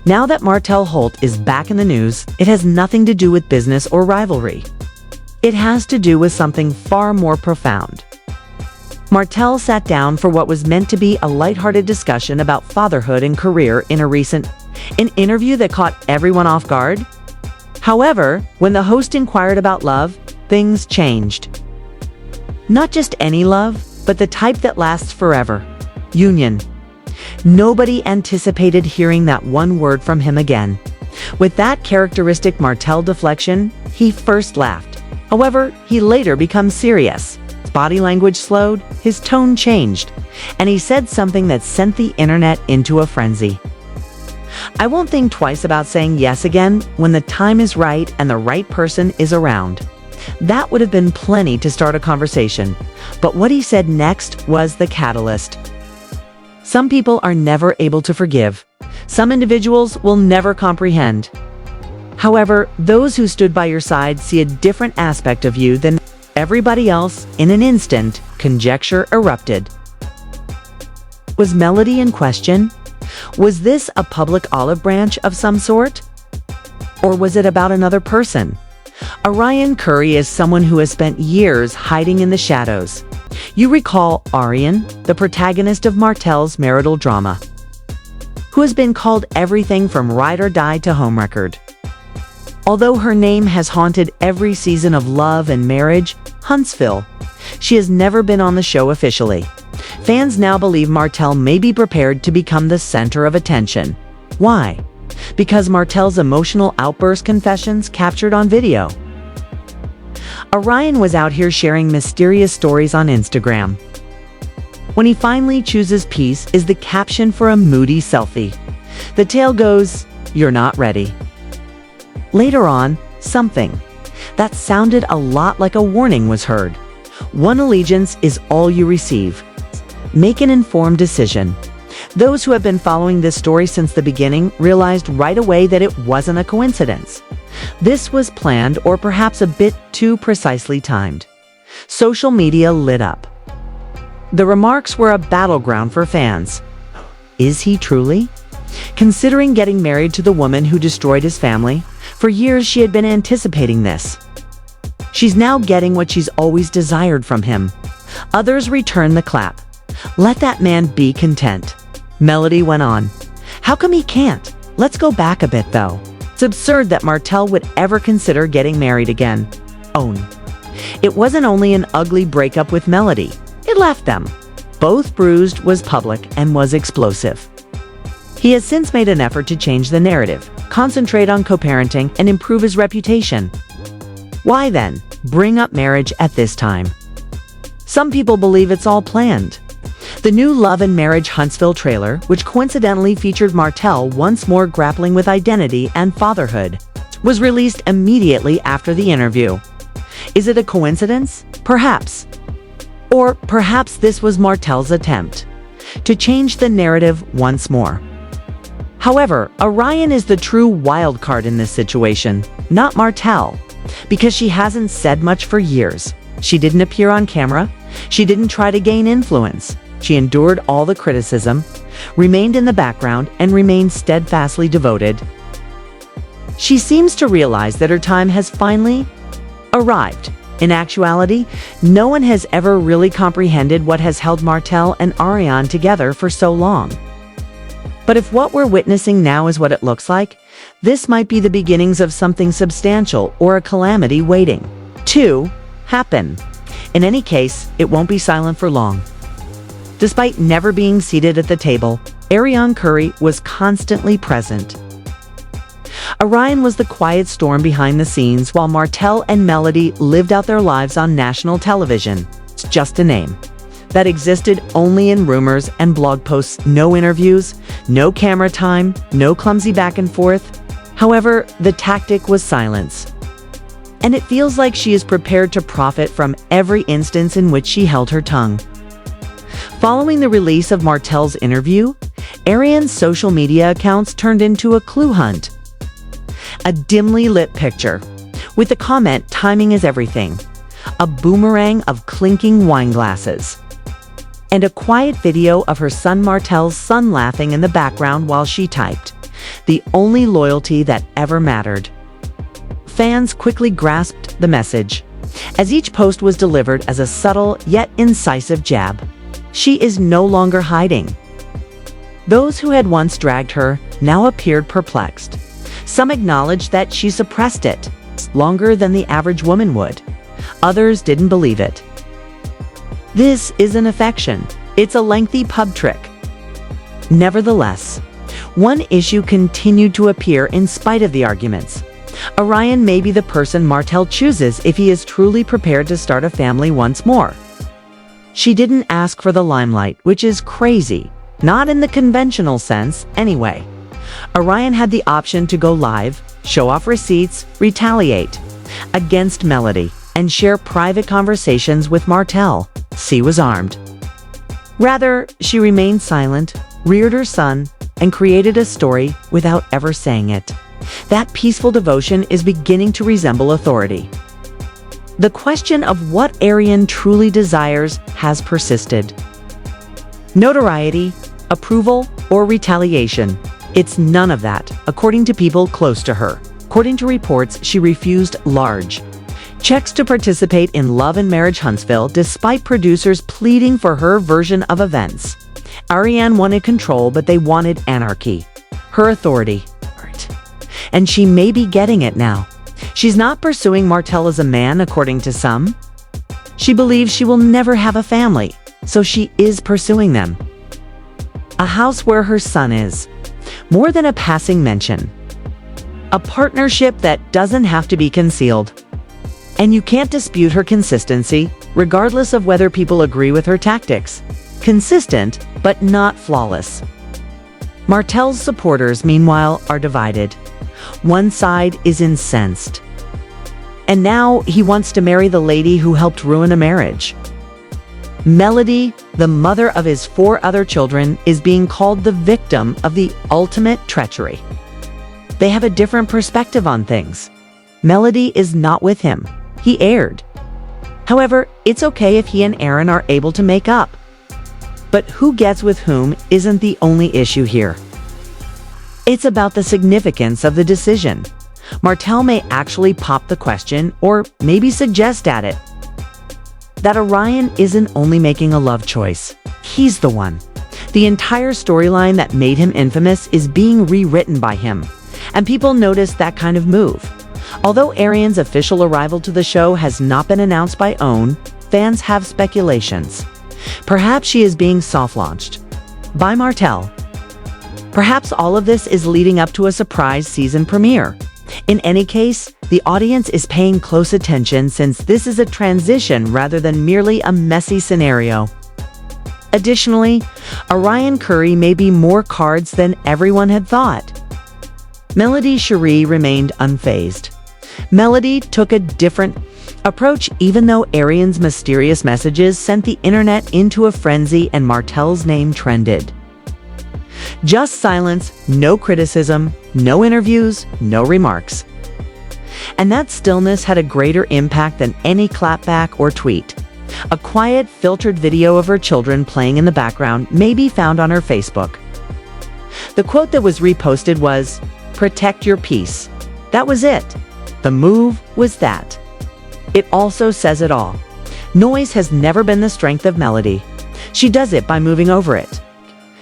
Now that Martell Holt is back in the news, it has nothing to do with business or rivalry. It has to do with something far more profound. Martell sat down for what was meant to be a lighthearted discussion about fatherhood and career in an interview that caught everyone off guard. However, when the host inquired about love, things changed. Not just any love, but the type that lasts forever. Union. Nobody anticipated hearing that one word from him again. With that characteristic Martell deflection, he first laughed. However, he later becomes serious. His body language slowed, his tone changed, and he said something that sent the internet into a frenzy. "I won't think twice about saying yes again when the time is right and the right person is around." That would have been plenty to start a conversation, but what he said next was the catalyst. Some people are never able to forgive. Some individuals will never comprehend. However, those who stood by your side see a different aspect of you than everybody else. In an instant, conjecture erupted. Was Melody in question? Was this a public olive branch of some sort? Or was it about another person? Arionne Curry is someone who has spent years hiding in the shadows. You recall Arionne, the protagonist of Martell's marital drama, who has been called everything from ride or die to homewrecker. Although her name has haunted every season of Love and Marriage, Huntsville, she has never been on the show officially. Fans now believe Martell may be prepared to become the center of attention. Why? Because Martell's emotional outburst confessions captured on video. Arionne was out here sharing mysterious stories on Instagram. When he finally chooses peace is the caption for a moody selfie. The tale goes, "You're not ready." Later on, something that sounded a lot like a warning was heard. One allegiance is all you receive. Make an informed decision. Those who have been following this story since the beginning realized right away that it wasn't a coincidence. This was planned, or perhaps a bit too precisely timed. Social media lit up. The remarks were a battleground for fans. Is he truly? Considering getting married to the woman who destroyed his family, for years she had been anticipating this. She's now getting what she's always desired from him. Others returned the clap. Let that man be content. Melody went on. How come he can't? Let's go back a bit though. It's absurd that Martell would ever consider getting married again. Own. It wasn't only an ugly breakup with Melody. It left them. Both bruised, was public, and was explosive. He has since made an effort to change the narrative, concentrate on co-parenting, and improve his reputation. Why then bring up marriage at this time? Some people believe it's all planned. The new Love and Marriage Huntsville trailer, which coincidentally featured Martell once more grappling with identity and fatherhood, was released immediately after the interview. Is it a coincidence? Perhaps. Or perhaps this was Martell's attempt to change the narrative once more. However, Arionne is the true wild card in this situation, not Martell, because she hasn't said much for years. She didn't appear on camera. She didn't try to gain influence. She endured all the criticism, remained in the background, and remained steadfastly devoted. She seems to realize that her time has finally arrived. In actuality, no one has ever really comprehended what has held Martell and Arionne together for so long. But if what we're witnessing now is what it looks like, this might be the beginnings of something substantial or a calamity waiting to happen. In any case, it won't be silent for long. Despite never being seated at the table, Arionne Curry was constantly present. Arionne was the quiet storm behind the scenes while Martell and Melody lived out their lives on national television. It's just a name that existed only in rumors and blog posts, no interviews, no camera time, no clumsy back and forth. However, the tactic was silence. And it feels like she is prepared to profit from every instance in which she held her tongue. Following the release of Martell's interview, Arionne's social media accounts turned into a clue hunt. A dimly lit picture, with the comment, "Timing is everything," a boomerang of clinking wine glasses, and a quiet video of her son Martell's son laughing in the background while she typed. the only loyalty that ever mattered. Fans quickly grasped the message, as each post was delivered as a subtle yet incisive jab. She is no longer hiding. Those who had once dragged her now appeared perplexed. Some acknowledged that she suppressed it longer than the average woman would. Others didn't believe it. This isn't affection. It's a lengthy pub trick. Nevertheless, one issue continued to appear in spite of the arguments. Arionne may be the person Martell chooses if he is truly prepared to start a family once more. She didn't ask for the limelight, which is crazy. Not in the conventional sense, anyway. Arionne had the option to go live, show off receipts, retaliate against Melody, and share private conversations with Martell. She was armed. Rather, she remained silent, reared her son, and created a story without ever saying it. That peaceful devotion is beginning to resemble authority. The question of what Arionne truly desires has persisted. Notoriety, approval, or retaliation. It's none of that, according to people close to her. According to reports, she refused large checks to participate in Love and Marriage Huntsville despite producers pleading for her version of events. Arionne wanted control, but they wanted anarchy. Her authority. And she may be getting it now. She's not pursuing Martell as a man, according to some. She believes she will never have a family, so she is pursuing them. A house where her son is. More than a passing mention. A partnership that doesn't have to be concealed. And you can't dispute her consistency, regardless of whether people agree with her tactics. Consistent, but not flawless. Martell's supporters, meanwhile, are divided. One side is incensed. And now he wants to marry the lady who helped ruin a marriage. Melody, the mother of his 4 other children, is being called the victim of the ultimate treachery. They have a different perspective on things. Melody is not with him. He erred. However, it's okay if he and Aaron are able to make up. But who gets with whom isn't the only issue here. It's about the significance of the decision. Martell may actually pop the question, or maybe suggest at it, that Arionne isn't only making a love choice. He's the one. The entire storyline that made him infamous is being rewritten by him, and people notice that kind of move. Although Arionne's official arrival to the show has not been announced by OWN, fans have speculations. Perhaps she is being soft-launched by Martell. Perhaps all of this is leading up to a surprise season premiere. In any case, the audience is paying close attention since this is a transition rather than merely a messy scenario. Additionally, Arionne Curry may be more cards than everyone had thought. Melody Cherie remained unfazed. Melody took a different approach even though Arionne's mysterious messages sent the internet into a frenzy and Martell's name trended. Just silence, no criticism, no interviews, no remarks. And that stillness had a greater impact than any clapback or tweet. A quiet, filtered video of her children playing in the background may be found on her Facebook. The quote that was reposted was, "Protect your peace." That was it. The move was that. It also says it all. Noise has never been the strength of Melody. She does it by moving over it.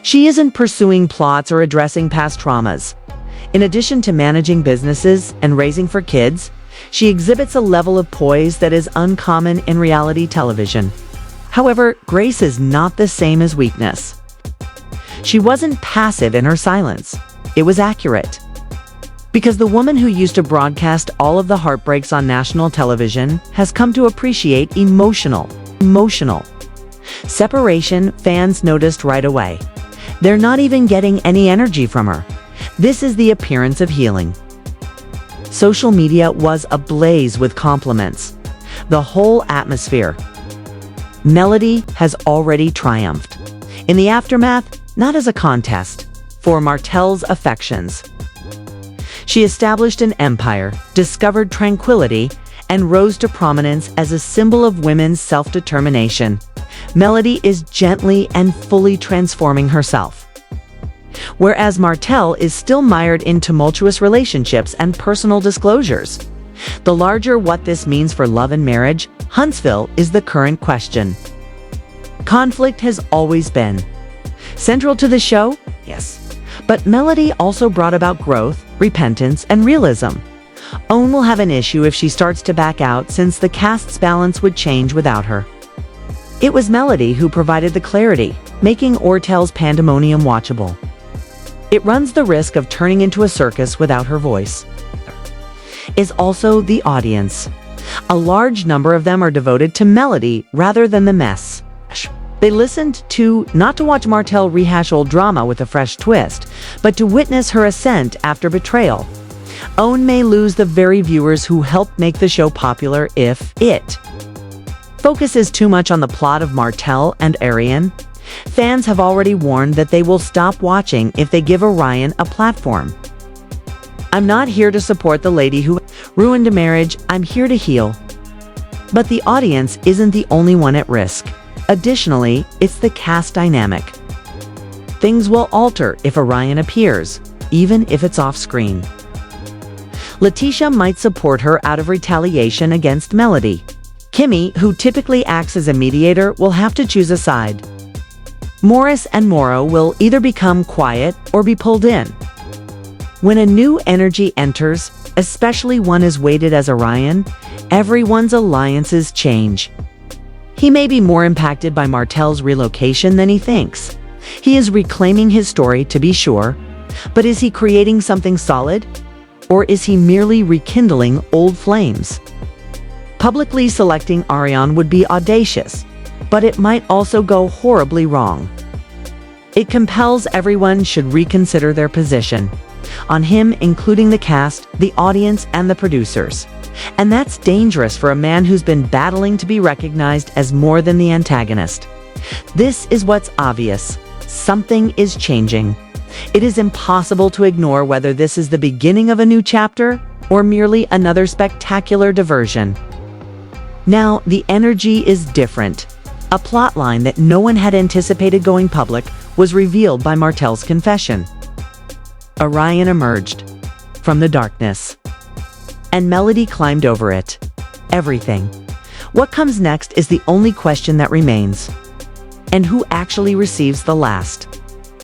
She isn't pursuing plots or addressing past traumas. In addition to managing businesses and raising for kids, she exhibits a level of poise that is uncommon in reality television. However, grace is not the same as weakness. She wasn't passive in her silence. It was accurate. Because the woman who used to broadcast all of the heartbreaks on national television has come to appreciate emotional separation. Fans noticed right away. They're not even getting any energy from her. This is the appearance of healing. Social media was ablaze with compliments. The whole atmosphere. Melody has already triumphed. In the aftermath, not as a contest, for Martell's affections. She established an empire, discovered tranquility, and rose to prominence as a symbol of women's self-determination. Melody is gently and fully transforming herself. whereas Martell is still mired in tumultuous relationships and personal disclosures. The larger what this means for love and marriage, Huntsville is the current question. Conflict has always been central to the show, yes, but Melody also brought about growth, repentance, and realism. Owen will have an issue if she starts to back out, since the cast's balance would change without her. It was Melody who provided the clarity, making Ortel's pandemonium watchable. It runs the risk of turning into a circus without her voice. Is also the audience. A large number of them are devoted to Melody rather than the mess. They listened not to watch Martell rehash old drama with a fresh twist, but to witness her ascent after betrayal. Owen may lose the very viewers who helped make the show popular if it focuses too much on the plot of Martell and Arionne. Fans have already warned that they will stop watching if they give Arionne a platform. I'm not here to support the lady who ruined a marriage, I'm here to heal. But the audience isn't the only one at risk. Additionally, it's the cast dynamic. Things will alter if Arionne appears, even if it's off-screen. Letitia might support her out of retaliation against Melody. Kimmy, who typically acts as a mediator, will have to choose a side. Morris and Morrow will either become quiet or be pulled in. When a new energy enters, especially one as weighted as Arionne, everyone's alliances change. He may be more impacted by Martell's relocation than he thinks. He is reclaiming his story, to be sure, but is he creating something solid? Or is he merely rekindling old flames? Publicly selecting Arionne would be audacious, but it might also go horribly wrong. It compels everyone should reconsider their position on him, including the cast, the audience, and the producers. And that's dangerous for a man who's been battling to be recognized as more than the antagonist. This is what's obvious. Something is changing. It is impossible to ignore whether this is the beginning of a new chapter or merely another spectacular diversion. Now, the energy is different. A plotline that no one had anticipated going public was revealed by Martell's confession. Arionne emerged from the darkness, and Melody climbed over it. Everything. What comes next is the only question that remains. And who actually receives the last?